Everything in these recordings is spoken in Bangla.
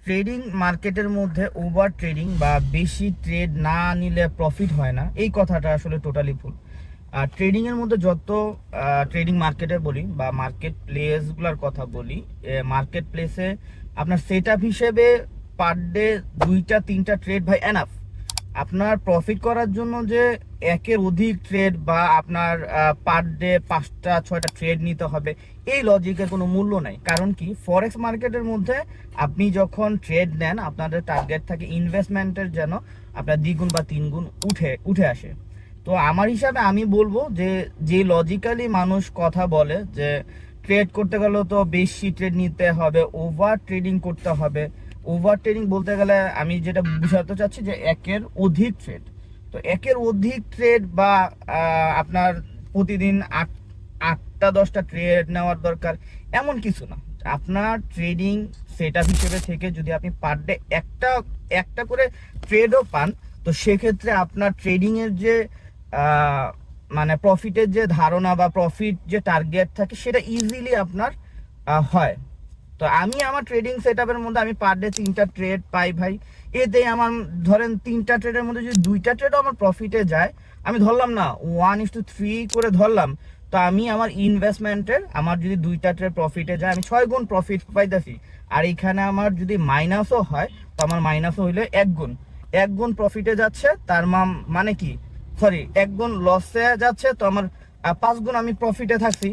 ট্রেডিং মার্কেটের মধ্যে ওভার ট্রেডিং বা বেশি ট্রেড না নিলে প্রফিট হয় না, এই কথাটা আসলে টোটালি ভুল। আর ট্রেডিংয়ের মধ্যে যত ট্রেডিং মার্কেটে বলি বা মার্কেট প্লেসগুলোর কথা বলি, মার্কেট প্লেসে আপনার সেট আপ হিসেবে পার ডে 2-3টা ট্রেড ভাই এনাফ। আপনার প্রফিট করার জন্য যে একের অধিক ট্রেড বা আপনার পার ডে 5টা-6টা ট্রেড নিতে হবে, এই লজিকের কোনো মূল্য নাই। কারণ কি, ফরেক্স মার্কেটের মধ্যে আপনি যখন ট্রেড নেন, আপনাদের টার্গেট থাকে ইনভেস্টমেন্টের যেন আপনার দ্বিগুণ বা তিনগুণ উঠে আসে। তো আমার হিসাবে আমি বলবো যে লজিক্যালি মানুষ কথা বলে যে ট্রেড করতে গেলে তো বেশি ট্রেড নিতে হবে, ওভার ট্রেডিং করতে হবে। ওভার ট্রেডিং বলতে গেলে আমি যেটা বুঝাতে চাচ্ছি যে একের অধিক ট্রেড। তো একের অধিক ট্রেড বা আপনার প্রতিদিন 8টা-10টা ট্রেড নেওয়ার দরকার এমন কিছু না। আপনার ট্রেডিং সেট আপ হিসেবে থেকে যদি আপনি পার ডে একটা একটা করে ট্রেডও পান, তো সেক্ষেত্রে আপনার ট্রেডিংয়ের যে মানে প্রফিটের যে ধারণা বা প্রফিট যে টার্গেট থাকে সেটা ইজিলি আপনার হয়। তো আমি আমার ট্রেডিং সেট আপের মধ্যে আমি পার ডে 3টা ট্রেড পাই ভাই। এতে আমার ধরেন 3টা ট্রেডের মধ্যে যদি 2টা ট্রেডও আমার প্রফিটে যায়, আমি ধরলাম না 1:3 করে ধরলাম, তো আমি আমার ইনভেস্টমেন্টের আমার যদি 2টা ট্রেড প্রফিটে যায়, আমি 6 গুণ প্রফিট পাইতেছি। আর এখানে আমার যদি মাইনাসও হয়, তো আমার মাইনাসও হইলে 1 গুণ প্রফিটে যাচ্ছে, তার মানে কি, সরি 1 গুণ লসে যাচ্ছে, তো আমার 5 গুণ আমি প্রফিটে থাকছি।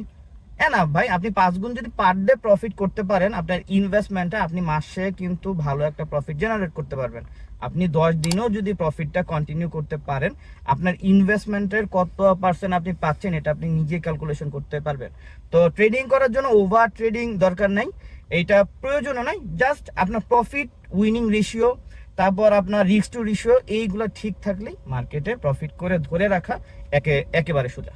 না ভাই, আপনি 5 গুণ যদি পার ডে প্রফিট করতে পারেন আপনার ইনভেস্টমেন্টে, আপনি মাসে কিন্তু ভালো একটা প্রফিট জেনারেট করতে পারবেন। আপনি 10 দিনও যদি প্রফিটটা কন্টিনিউ করতে পারেন, আপনার ইনভেস্টমেন্টের কত পার্সেন্ট আপনি পাচ্ছেন এটা আপনি নিজে ক্যালকুলেশন করতে পারবেন। তো ট্রেডিং করার জন্য ওভার ট্রেডিং দরকার নাই, এইটা প্রয়োজনও নাই। জাস্ট আপনার প্রফিট উইনিং রেশিও, তারপর আপনার রিস্ক টু রেশিও, এইগুলো ঠিক থাকলেই মার্কেটে প্রফিট করে ধরে রাখা একেবারে সোজা।